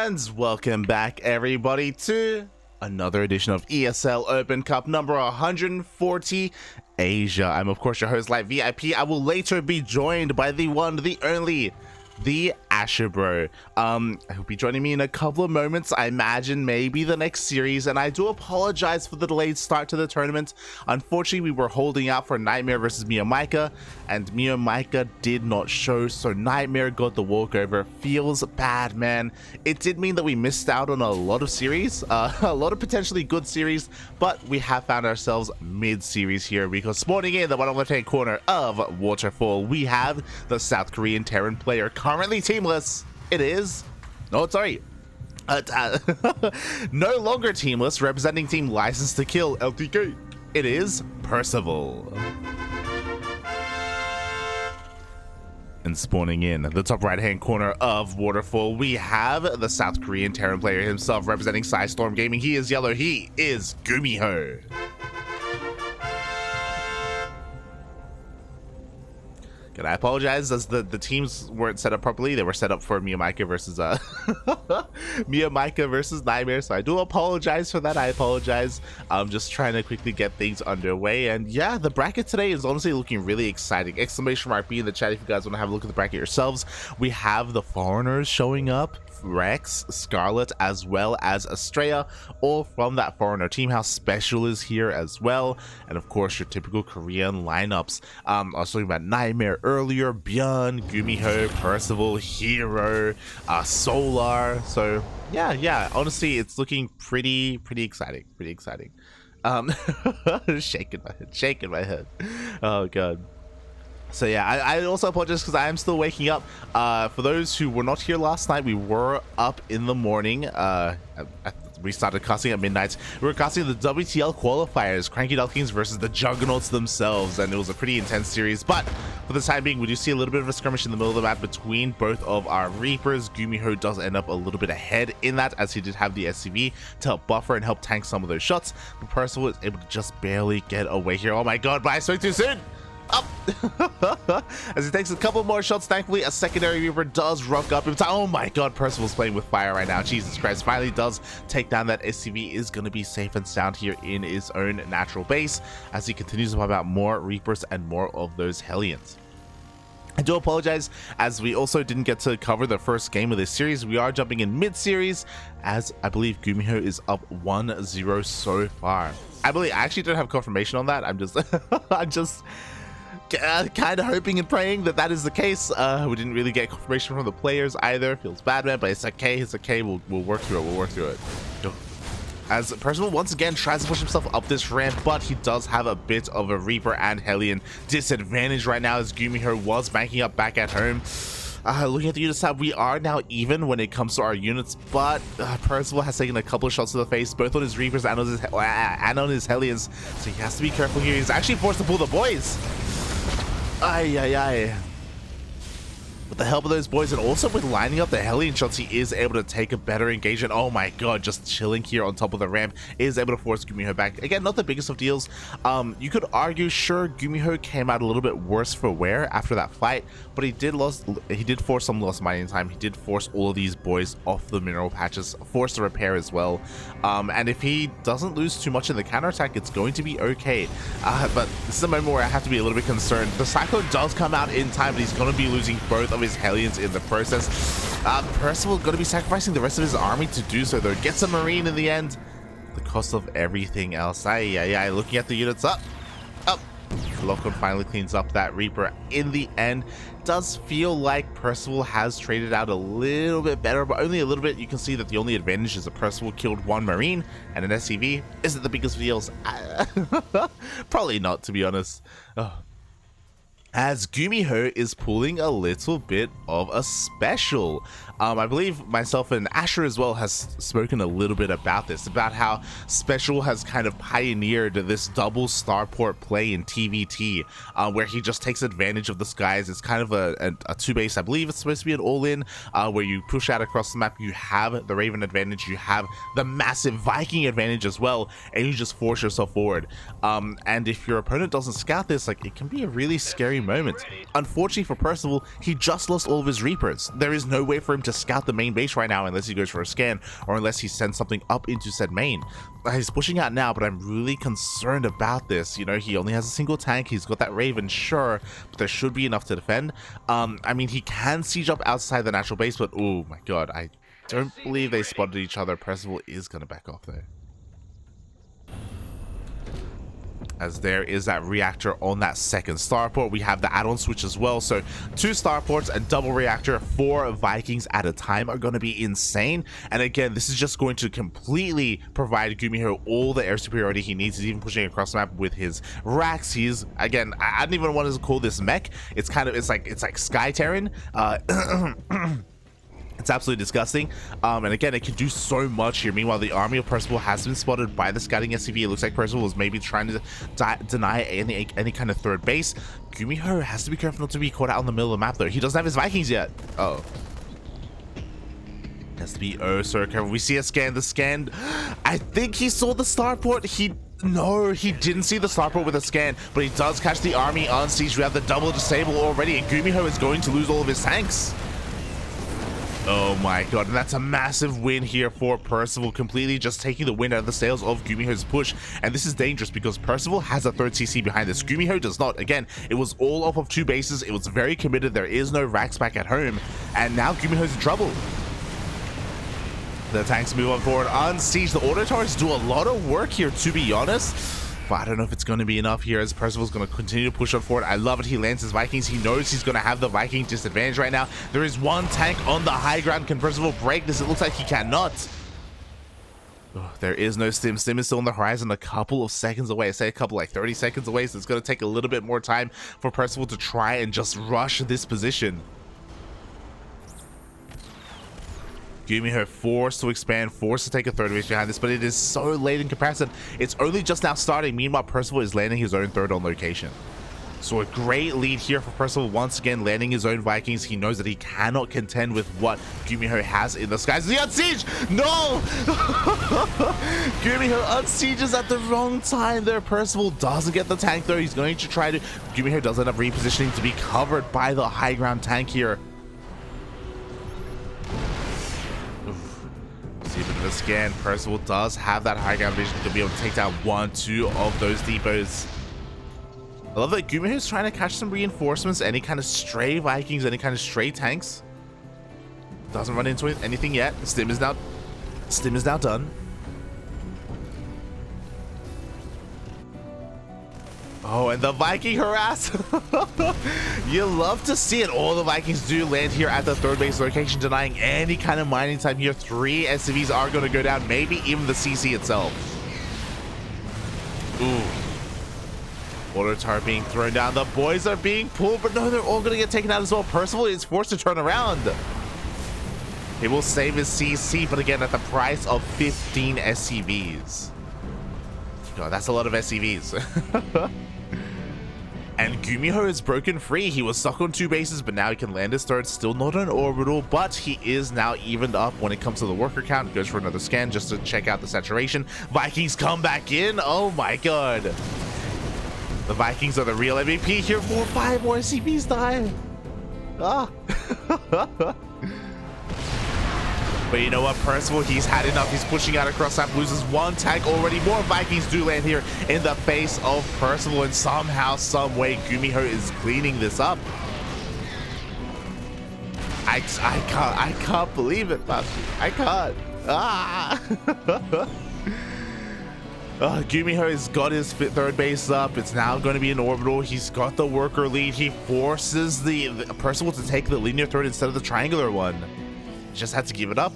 And welcome back everybody to another edition of ESL Open Cup number 140 Asia. I'm of course your host Light VIP. I will later be joined by the one, the only, the AsherBro. He'll be joining me in a couple of moments. I imagine maybe the next series, and I do apologize for the delayed start to the tournament. Unfortunately, we were holding out for Nightmare versus Miyamika, and Miyamika did not show, so Nightmare got the walkover. Feels bad, man. It did mean that we missed out on a lot of series, a lot of potentially good series, but we have found ourselves mid-series here because spawning in the bottom left-hand corner of Waterfall, we have the South Korean Terran player, currently teamless. It is, no, sorry, no longer teamless, representing Team License to Kill, LTK. It is Percival. And spawning in the top right hand corner of Waterfall, we have the South Korean Terran player himself, representing Storm Gaming. He is yellow, he is GuMiho. And I apologize as the teams weren't set up properly. They were set up for Miyamika versus Miyamika versus Nightmare, so I do apologize for that. I apologize. I'm just trying to quickly get things underway, and yeah, the bracket today is honestly looking really exciting. Exclamation mark B in the chat if you guys want to have a look at the bracket yourselves. We have the foreigners showing up, Rex, Scarlet, as well as Estrella, all from that foreigner team. How Special is here as well, and of course your typical Korean lineups. I was talking about Nightmare earlier, Björn, GuMiho, Percival, Hero, Solar. So yeah, honestly it's looking pretty exciting, shaking my head. Oh god. So yeah, I also apologize because I am still waking up. For those who were not here last night, we were up in the morning. We started casting at midnight. We were casting the WTL qualifiers, CranKy Ducklings versus the Juggernauts themselves, and it was a pretty intense series. But for the time being, we do see a little bit of a skirmish in the middle of the map between both of our Reapers. GuMiho does end up a little bit ahead in that, as he did have the SCV to help buffer and help tank some of those shots. But Percival is able to just barely get away here. Oh my god, but I spoke too soon! Up as he takes a couple more shots. Thankfully a secondary Reaper does rock up. Oh my god, Percival's playing with fire right now. Jesus Christ, finally does take down that SCV. Is going to be safe and sound here in his own natural base as he continues to pop out more Reapers and more of those Hellions. I do apologize as we also didn't get to cover the first game of this series. We are jumping in mid-series as I believe GuMiho is up 1-0 so far. I actually don't have confirmation on that. I'm just kind of hoping and praying that that is the case. We didn't really get confirmation from the players either. Feels bad, man, but it's okay. We'll work through it. As Percival once again tries to push himself up this ramp, but he does have a bit of a Reaper and Hellion disadvantage right now as GuMiho was banking up back at home. Looking at the unit tab, we are now even when it comes to our units, but Percival has taken a couple of shots to the face, both on his Reapers and on his Hellions, so he has to be careful here. He's actually forced to pull the boys. With the help of those boys and also with lining up the Hellion shots, he is able to take a better engagement. Oh my god, just chilling here on top of the ramp, is able to force GuMiho back. Again, not the biggest of deals. You could argue, sure, GuMiho came out a little bit worse for wear after that fight, but he did force some lost mining time. He did force all of these boys off the mineral patches, force the repair as well. And if he doesn't lose too much in the counterattack, it's going to be okay. But this is a moment where I have to be a little bit concerned. The Cyclone does come out in time, but he's going to be losing both of his Hellions in the process. Percival going to be sacrificing the rest of his army to do so, though. Gets a Marine in the end. The cost of everything else. Looking at the units up. Lock-on finally cleans up that Reaper in the end. Does feel like Percival has traded out a little bit better, but only a little bit. You can see that the only advantage is that Percival killed one Marine and an SCV. Is it the biggest of deals? Probably not, to be honest. As GuMiho is pulling a little bit of a special. I believe myself and Asher as well has spoken a little bit about this, about how Special has kind of pioneered this double starport play in TvT, where he just takes advantage of the skies. It's kind of a two-base, I believe it's supposed to be an all-in, where you push out across the map. You have the Raven advantage, you have the massive Viking advantage as well, and you just force yourself forward. And if your opponent doesn't scout this, like, it can be a really scary moment. Unfortunately for Percival, he just lost all of his Reapers. There is no way for him to scout the main base right now unless he goes for a scan or unless he sends something up into said main. He's pushing out now, but I'm really concerned about this. You know, he only has a single tank. He's got that Raven, sure, but there should be enough to defend. I mean, he can siege up outside the natural base, but oh my god, I don't believe they spotted each other. Percival is going to back off there, as there is that reactor on that second starport. We have the add-on switch as well, so 2 starports and double reactor for Vikings at a time are going to be insane. And again, this is just going to completely provide GuMiho all the air superiority he needs. He's even pushing across the map with his racks. He's, again, I don't even want to call this mech. It's kind of, it's like Sky Terran. It's absolutely disgusting, and again, it can do so much here. Meanwhile, the army of Percival has been spotted by the scouting SCV. It looks like Percival was maybe trying to deny any kind of third base. GuMiho has to be careful not to be caught out in the middle of the map, though. He doesn't have his Vikings yet. Uh oh. Has to be oh so careful. We see a scan. The scan, I think he saw the starport. No, he didn't see the starport with a scan, but he does catch the army on siege. We have the double disable already, and GuMiho is going to lose all of his tanks. Oh my god, and that's a massive win here for Percival, completely just taking the wind out of the sails of GuMiho's push. And this is dangerous because Percival has a third CC behind this. GuMiho does not. Again, it was all off of 2 bases. It was very committed. There is no racks back at home, and now GuMiho's in trouble. The tanks move on forward on siege. The auto turrets do a lot of work here, to be honest. But I don't know if it's going to be enough here, as Percival's going to continue to push on forward. I love it. He lands his Vikings. He knows he's going to have the Viking disadvantage right now. There is 1 tank on the high ground. Can Percival break this? It looks like he cannot. Oh, there is no stim. Stim is still on the horizon, a couple of seconds away. I say a couple, like 30 seconds away. So it's going to take a little bit more time for Percival to try and just rush this position. GuMiho forced to expand, forced to take a third base behind this, but it is so late in comparison. It's only just now starting. Meanwhile, Percival is landing his own third on location. So a great lead here for Percival, once again landing his own Vikings. He knows that he cannot contend with what GuMiho has in the skies. Is he on siege? No! GuMiho unsieges at the wrong time there. Percival doesn't get the tank though. He's going to try to... GuMiho does end up repositioning to be covered by the high ground tank here. Even the scan, Percival does have that high ground vision to be able to take down 1, 2 of those depots. I love that GuMiho is trying to catch some reinforcements, any kind of stray Vikings, any kind of stray tanks. Doesn't run into anything yet. Stim is now done. Oh, and the Viking harass. You love to see it. All the Vikings do land here at the third base location, denying any kind of mining time here. 3 SCVs are going to go down, maybe even the CC itself. Ooh. Auto turret being thrown down. The boys are being pulled, but no, they're all going to get taken out as well. Percival is forced to turn around. He will save his CC, but again, at the price of 15 SCVs. God, that's a lot of SCVs. And GuMiho is broken free. He was stuck on 2 bases, but now he can land his third. Still not an orbital, but he is now evened up when it comes to the worker count. Goes for another scan just to check out the saturation. Vikings come back in. Oh my god. The Vikings are the real MVP here. 5 more CPs die. Ah. But you know what, Percival, he's had enough. He's pushing out across that, loses 1 tank already. More Vikings do land here in the face of Percival, and somehow, some way, GuMiho is cleaning this up. I can't believe it, Papi. I can't. Ah! GuMiho has got his third base up. It's now going to be an orbital. He's got the worker lead. He forces the Percival to take the linear third instead of the triangular one. Just had to give it up.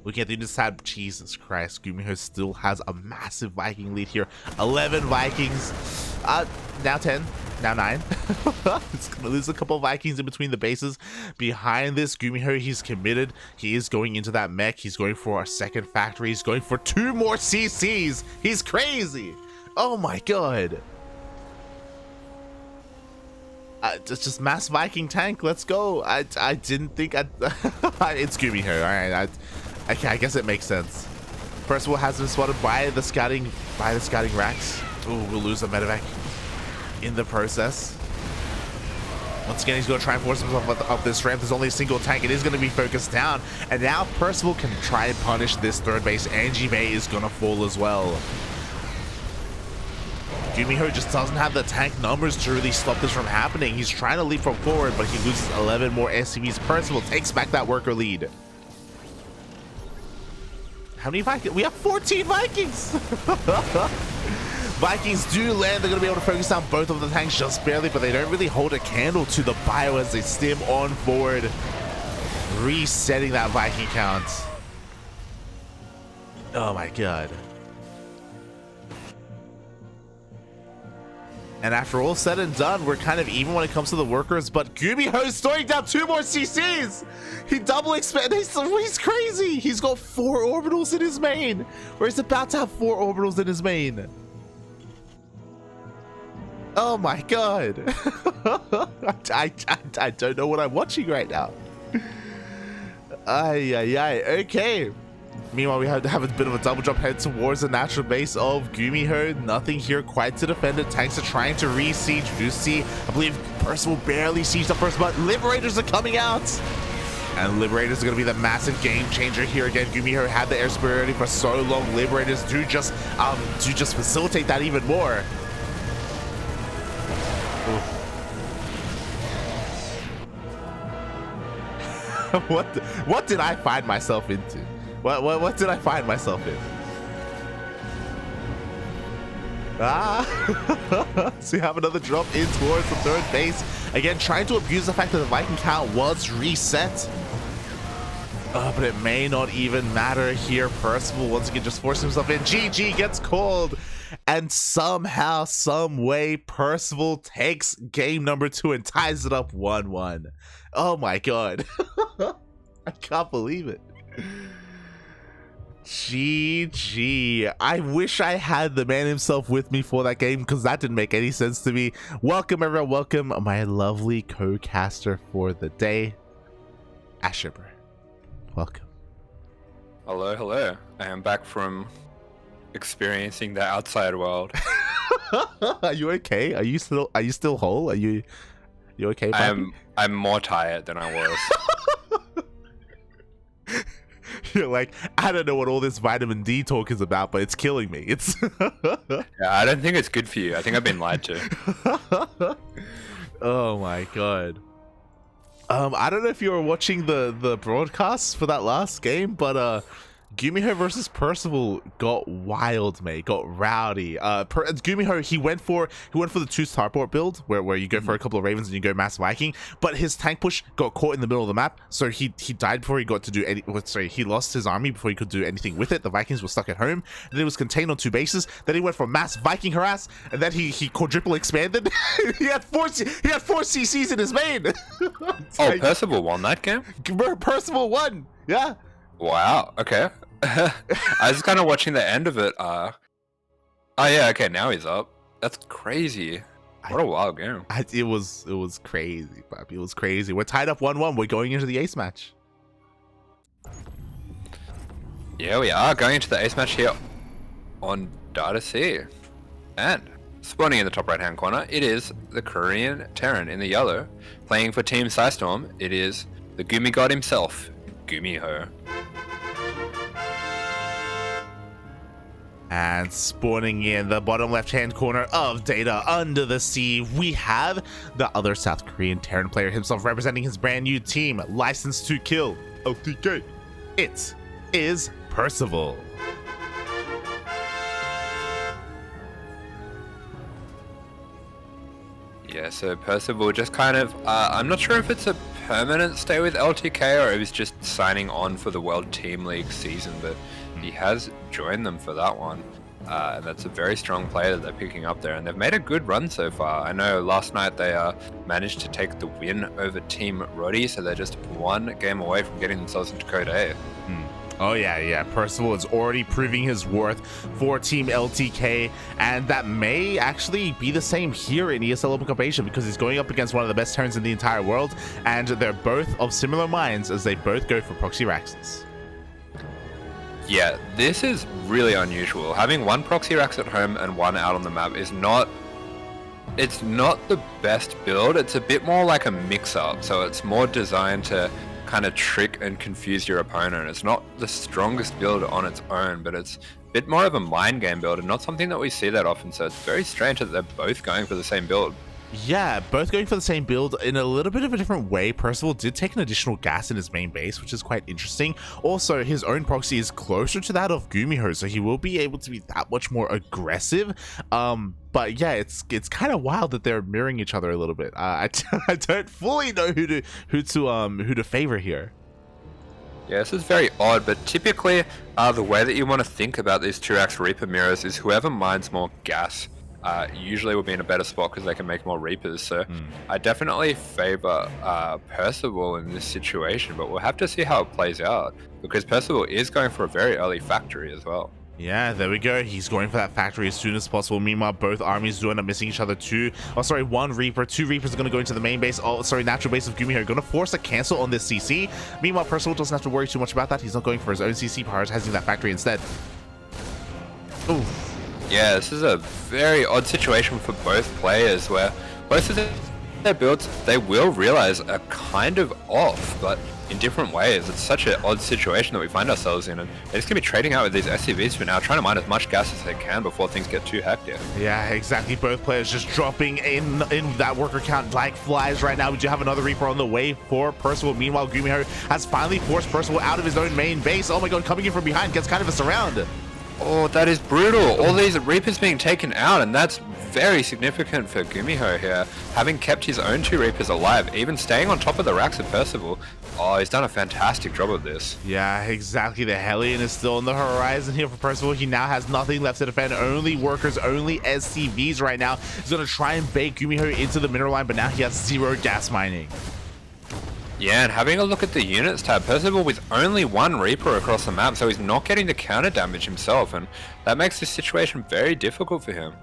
Looking at the unit side, Jesus Christ, GuMiho still has a massive Viking lead here. 11 Vikings, now 10, now 9. It's gonna lose a couple of Vikings in between the bases. Behind this, GuMiho, he's committed. He is going into that mech. He's going for a second factory. He's going for 2 more CCs. He's crazy. Oh my god. It's just mass Viking tank. Let's go. I didn't think it's GuMiho. All right. I guess it makes sense. Percival has been spotted by the scouting racks. Ooh, we'll lose a medevac in the process. Once again, he's going to try and force himself up this ramp. There's only a single tank. It is going to be focused down. And now Percival can try and punish this third base. Angie May is going to fall as well. GuMiho just doesn't have the tank numbers to really stop this from happening. He's trying to leap from forward, but he loses 11 more SCVs. Percival takes back that worker lead. How many Vikings? We have 14 Vikings! Vikings do land. They're going to be able to focus down both of the tanks just barely, but they don't really hold a candle to the bio as they stim on forward, resetting that Viking count. Oh my god. And after all said and done, we're kind of even when it comes to the workers, but GuMiho is throwing down 2 more CCs! He double expand. He's crazy! He's got 4 orbitals in his main! Or he's about to have 4 orbitals in his main. Oh my god. I don't know what I'm watching right now. Okay. Meanwhile, we have to have a bit of a double jump head towards the natural base of GuMiho. Nothing here quite to defend it. Tanks are trying to re-siege. You see, I believe Percival barely sieged up first, but Liberators are coming out. And Liberators are going to be the massive game changer here again. GuMiho had the air superiority for so long. Liberators do just facilitate that even more. What did I find myself into? What did I find myself in? So you have another drop in towards the third base. Again, trying to abuse the fact that the Viking count was reset. But it may not even matter here. Percival once again just forced himself in. GG gets called. And somehow, some way, Percival takes game number 2 and ties it up 1-1. Oh my god. I can't believe it. GG. I wish I had the man himself with me for that game because that didn't make any sense to me. Welcome everyone, welcome my lovely co-caster for the day, AsherBro. Welcome. Hello, hello. I am back from experiencing the outside world. Are you okay? Are you still whole? Are you okay, Bobby? I'm more tired than I was. You're like, I don't know what all this vitamin D talk is about, but it's killing me. It's yeah, I don't think it's good for you. I think I've been lied to. Oh my god. I don't know if you were watching the broadcasts for that last game, but GuMiho versus Percival got wild, mate. Got rowdy. GuMiho, he went for the 2 starport build where you go for a couple of Ravens and you go Mass Viking, but his tank push got caught in the middle of the map, so he died before he got to do any. Sorry, he lost his army before he could do anything with it. The Vikings were stuck at home. Then it was contained on 2 bases. Then he went for Mass Viking harass, and then he quadruple expanded. he had 4 CCs in his main. Like, Percival won that game? Percival won. Yeah. Wow, okay. I was kind of watching the end of it. Oh yeah, okay, now he's up. That's crazy. What a wild game. It was crazy, Bobby. It was crazy. We're tied up 1-1. We're going into the ace match. Yeah, we are going into the ace match here on Data C. And spawning in the top right hand corner, it is the Korean Terran in the yellow. Playing for Team Psystorm, it is the Gumi God himself, GuMiho. And spawning in the bottom left-hand corner of Data Under the Sea, we have the other South Korean Terran player himself representing his brand new team, Licensed to Kill, LTK. It is Percival. Yeah, so Percival just kind of, I'm not sure if it's a permanent stay with LTK or it was just signing on for the World Team League season, but he has joined them for that one. And that's a very strong player that they're picking up there, and they've made a good run so far. I know last night they managed to take the win over Team Roddy, so they're just 1 game away from getting themselves into Code A. Oh yeah. Percival is already proving his worth for Team LTK, and that may actually be the same here in ESL Open Cup Asia because he's going up against one of the best Terrans in the entire world, and they're both of similar minds as they both go for Proxy Raxes. Yeah, this is really unusual. Having 1 Proxy Rax at home and 1 out on the map is not It's not the best build. It's a bit more like a mix-up, so it's more designed to kind of trick and confuse your opponent. It's not the strongest build on its own, but it's a bit more of a mind game build and not something that we see that often, so it's very strange that they're both going for the same build. Yeah, both going for the same build in a little bit of a different way. Percival did take an additional gas in his main base, which is quite interesting. Also, his own proxy is closer to that of GuMiho, so he will be able to be that much more aggressive. But yeah, it's kind of wild that they're mirroring each other a little bit. I don't fully know who to favor here. Yeah, this is very odd, but typically the way that you want to think about these 2x Reaper mirrors is whoever mines more gas usually will be in a better spot because they can make more Reapers. So I definitely favor Percival in this situation, but we'll have to see how it plays out because Percival is going for a very early factory as well. Yeah, there we go. He's going for that factory as soon as possible. Meanwhile, both armies do end up missing each other too. Oh, sorry, one Reaper. Two Reapers are going to go into the main base. Oh, sorry, natural base of GuMiho. Going to force a cancel on this CC. Meanwhile, Percival doesn't have to worry too much about that. He's not going for his own CC, prioritizing that factory instead. Ooh. Yeah, this is a very odd situation for both players where both of their builds, they will realize are kind of off, but in different ways. It's such an odd situation that we find ourselves in, and they're just going to be trading out with these SCVs for now, trying to mine as much gas as they can before things get too hectic. Yeah, exactly. Both players just dropping in that worker count like flies right now. We do have another Reaper on the way for Percival. Meanwhile, GuMiho has finally forced Percival out of his own main base. Oh my god, coming in from behind, gets kind of a surround. Oh, that is brutal. All these Reapers being taken out, and that's very significant for GuMiho here. Having kept his own 2 Reapers alive, even staying on top of the racks of Percival. Oh, he's done a fantastic job of this. Yeah, exactly. The Hellion is still on the horizon here for Percival. He now has nothing left to defend. Only workers, only SCVs right now. He's going to try and bait GuMiho into the mineral line, but now he has 0 gas mining. Yeah, and having a look at the units tab, Percival with only 1 Reaper across the map, so he's not getting the counter damage himself, and that makes this situation very difficult for him.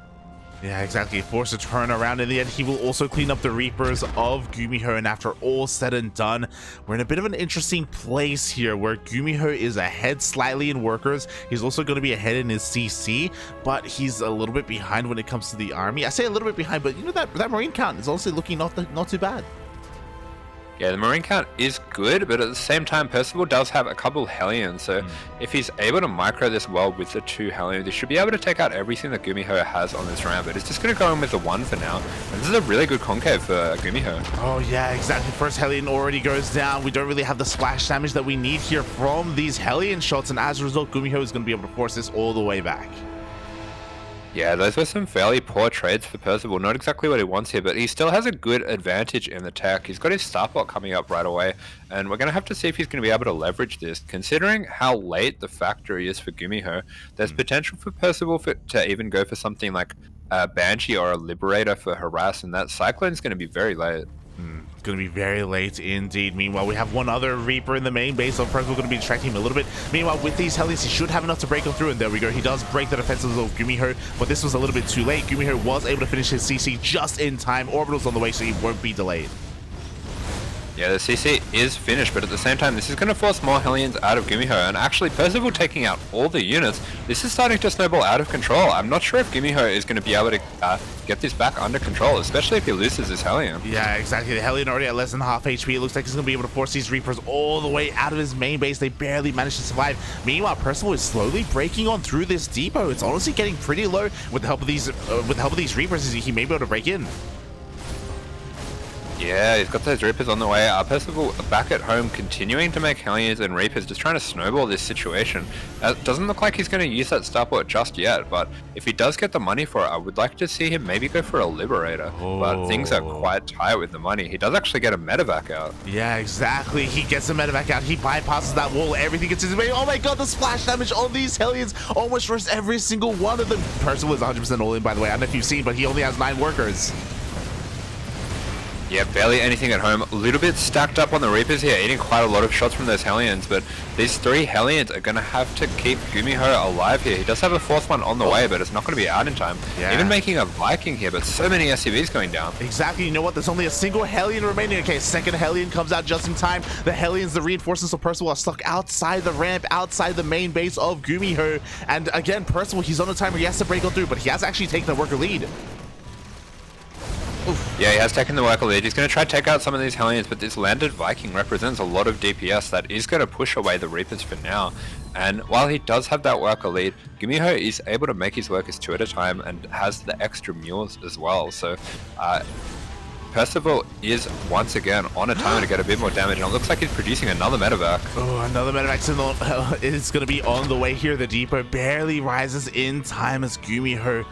Yeah, exactly. Forced to turn around in the end. He will also clean up the Reapers of GuMiho, and after all said and done, we're in a bit of an interesting place here where GuMiho is ahead slightly in workers. He's also going to be ahead in his CC, but he's a little bit behind when it comes to the army. I say a little bit behind, but you know, that Marine count is honestly looking not too bad. Yeah, the Marine count is good, but at the same time, Percival does have a couple Hellions, so if he's able to micro this well with the 2 Hellions, he should be able to take out everything that GuMiho has on this round, but he's just going to go in with the 1 for now, and this is a really good concave for GuMiho. Oh yeah, exactly. First Hellion already goes down. We don't really have the splash damage that we need here from these Hellion shots, and as a result, GuMiho is going to be able to force this all the way back. Yeah, those were some fairly poor trades for Percival. Not exactly what he wants here, but he still has a good advantage in the tech. He's got his Starpot coming up right away, and we're going to have to see if he's going to be able to leverage this. Considering how late the factory is for GuMiho, there's potential for Percival to even go for something like a Banshee or a Liberator for Harass, and that Cyclone's going to be very late. It's going to be very late indeed. Meanwhile, we have one other Reaper in the main base, so Percival going to be distracting him a little bit. Meanwhile, with these Hellions, he should have enough to break him through, and there we go. He does break the defenses of GuMiho, but this was a little bit too late. GuMiho was able to finish his CC just in time. Orbital's on the way, so he won't be delayed. Yeah, the CC is finished, but at the same time, this is going to force more Hellions out of GuMiho, and actually Percival taking out all the units, this is starting to snowball out of control. I'm not sure if GuMiho is going to be able to get this back under control, especially if he loses his Hellion. Yeah, exactly. The Hellion already at less than half HP. It looks like he's going to be able to force these Reapers all the way out of his main base. They barely managed to survive. Meanwhile, Percival is slowly breaking on through this depot. It's honestly getting pretty low with the help of these Reapers. He may be able to break in. Yeah, he's got those Reapers on the way. Percival back at home continuing to make Hellions and Reapers, just trying to snowball this situation. It doesn't look like he's going to use that Starport just yet, but if he does get the money for it, I would like to see him maybe go for a Liberator. But things are quite tight with the money. He does actually get a medevac out. Yeah, exactly. He gets a medevac out. He bypasses that wall. Everything gets his way. Oh my god, the splash damage on these Hellions almost rushed every single one of them. Percival is 100% all in, by the way. I don't know if you've seen, but he only has 9 workers. Yeah, barely anything at home. A little bit stacked up on the Reapers here, eating quite a lot of shots from those Hellions, but these 3 Hellions are going to have to keep GuMiho alive here. He does have a 4th one on the way, but it's not going to be out in time. Yeah. Even making a Viking here, but so many SCVs going down. Exactly. You know what? There's only a single Hellion remaining. Okay, second Hellion comes out just in time. The Hellions, the reinforcements of Percival are stuck outside the ramp, outside the main base of GuMiho. And again, Percival, he's on a timer. He has to break on through, but he has actually taken the worker lead. Yeah, he has taken the worker lead. He's going to try to take out some of these Hellions, but this landed Viking represents a lot of DPS that is going to push away the Reapers for now. And while he does have that worker lead, GuMiho is able to make his workers 2 at a time and has the extra mules as well. So Percival is once again on a timer to get a bit more damage, and it looks like he's producing another medevac. Oh, another medevac is going to be on the way here. The depot barely rises in time as GuMiho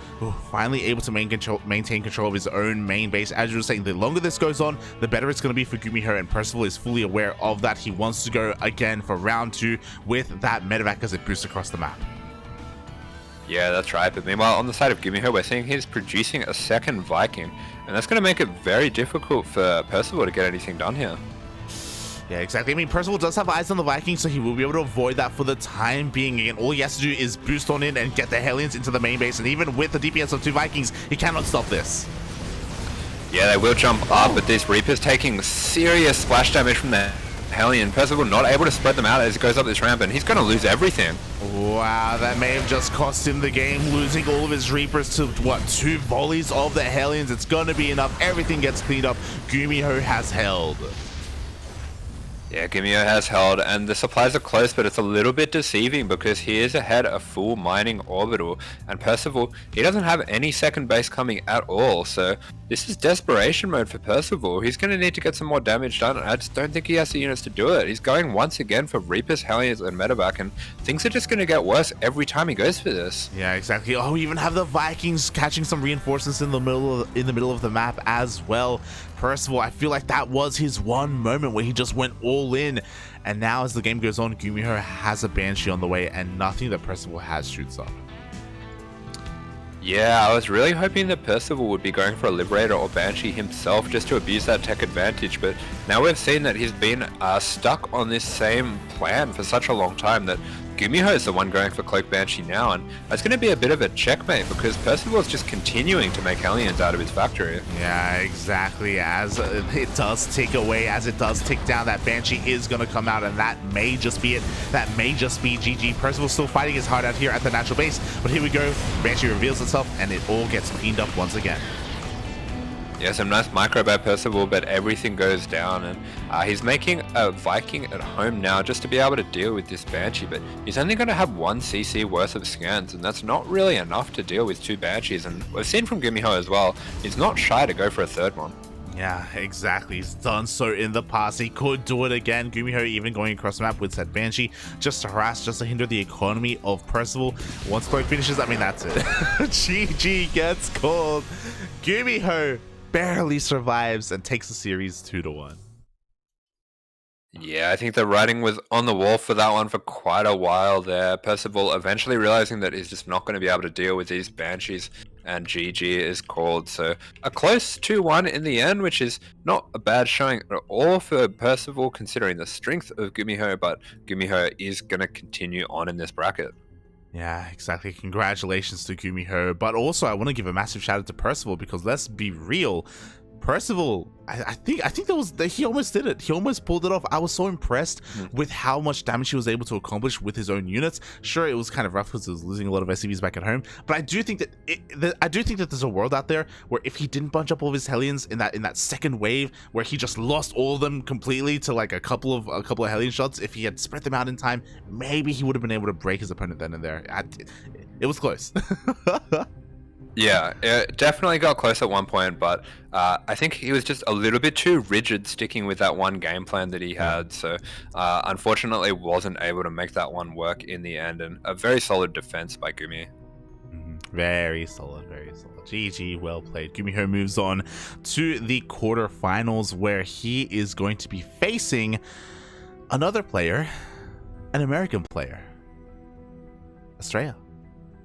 finally able to maintain control of his own main base. As you were saying, the longer this goes on, the better it's going to be for GuMiho, and Percival is fully aware of that. He wants to go again for round 2 with that medevac as it boosts across the map. Yeah, that's right. But meanwhile, on the side of GuMiho, we're seeing he's producing a second Viking, and that's going to make it very difficult for Percival to get anything done here. Yeah, exactly. I mean, Percival does have eyes on the Vikings, so he will be able to avoid that for the time being. Again, all he has to do is boost on in and get the Hellions into the main base, and even with the DPS of 2 Vikings, he cannot stop this. Yeah, they will jump up, but these Reapers taking serious splash damage from the Hellion. Percival not able to spread them out as he goes up this ramp, and he's going to lose everything. Wow, that may have just cost him the game, losing all of his Reapers to, what, 2 volleys of the Hellions. It's going to be enough. Everything gets cleaned up. GuMiho has held. Yeah, GuMiho has held, and the supplies are close, but it's a little bit deceiving because he is ahead a full mining orbital, and Percival, he doesn't have any second base coming at all, so this is desperation mode for Percival. He's going to need to get some more damage done, and I just don't think he has the units to do it. He's going once again for Reapers, Hellions, and medevac, and things are just going to get worse every time he goes for this. Yeah, exactly. Oh, we even have the Vikings catching some reinforcements in the middle of the map as well. Percival, I feel like that was his one moment where he just went all in, and now as the game goes on, GuMiho has a Banshee on the way, and nothing that Percival has shoots up. Yeah, I was really hoping that Percival would be going for a Liberator or Banshee himself just to abuse that tech advantage, but now we've seen that he's been stuck on this same plan for such a long time that GuMiho is the one going for Cloak Banshee now, and it's going to be a bit of a checkmate because Percival is just continuing to make Hellions out of his factory. Yeah, exactly. As it does tick away, as it does tick down, that Banshee is going to come out, and that may just be it. That may just be GG. Percival still fighting his heart out here at the natural base, but here we go. Banshee reveals itself, and it all gets cleaned up once again. Yeah, some nice micro by Percival, but everything goes down, and he's making a Viking at home now just to be able to deal with this Banshee, but he's only going to have 1 CC worth of scans, and that's not really enough to deal with 2 Banshees, and we've seen from GuMiho as well, he's not shy to go for a 3rd one. Yeah, exactly. He's done so in the past. He could do it again. GuMiho even going across the map with said Banshee just to harass, just to hinder the economy of Percival. Once Cloak finishes, I mean, that's it. GG gets called. GuMiho barely survives and takes the series 2-1. Yeah, I think the writing was on the wall for that one for quite a while there. Percival eventually realizing that he's just not going to be able to deal with these Banshees, and GG is called. So a close 2-1 in the end, which is not a bad showing at all for Percival considering the strength of GuMiho, but GuMiho is going to continue on in this bracket. Yeah, exactly. Congratulations to GuMiho. But also, I want to give a massive shout out to Percival because let's be real. Percival, I think he almost did it. He almost pulled it off. I was so impressed with how much damage he was able to accomplish with his own units. Sure, it was kind of rough because he was losing a lot of SCVs back at home, but I do think that there's a world out there where if he didn't bunch up all of his Hellions in that second wave, where he just lost all of them completely to like a couple of Hellion shots, if he had spread them out in time, maybe he would have been able to break his opponent then and there. It was close. Yeah, it definitely got close at one point, but I think he was just a little bit too rigid sticking with that one game plan that he had, so unfortunately wasn't able to make that one work in the end, and a very solid defense by Gumi. Very solid, very solid. GG, well played. GuMiho moves on to the quarterfinals where he is going to be facing another player, an American player, Australia.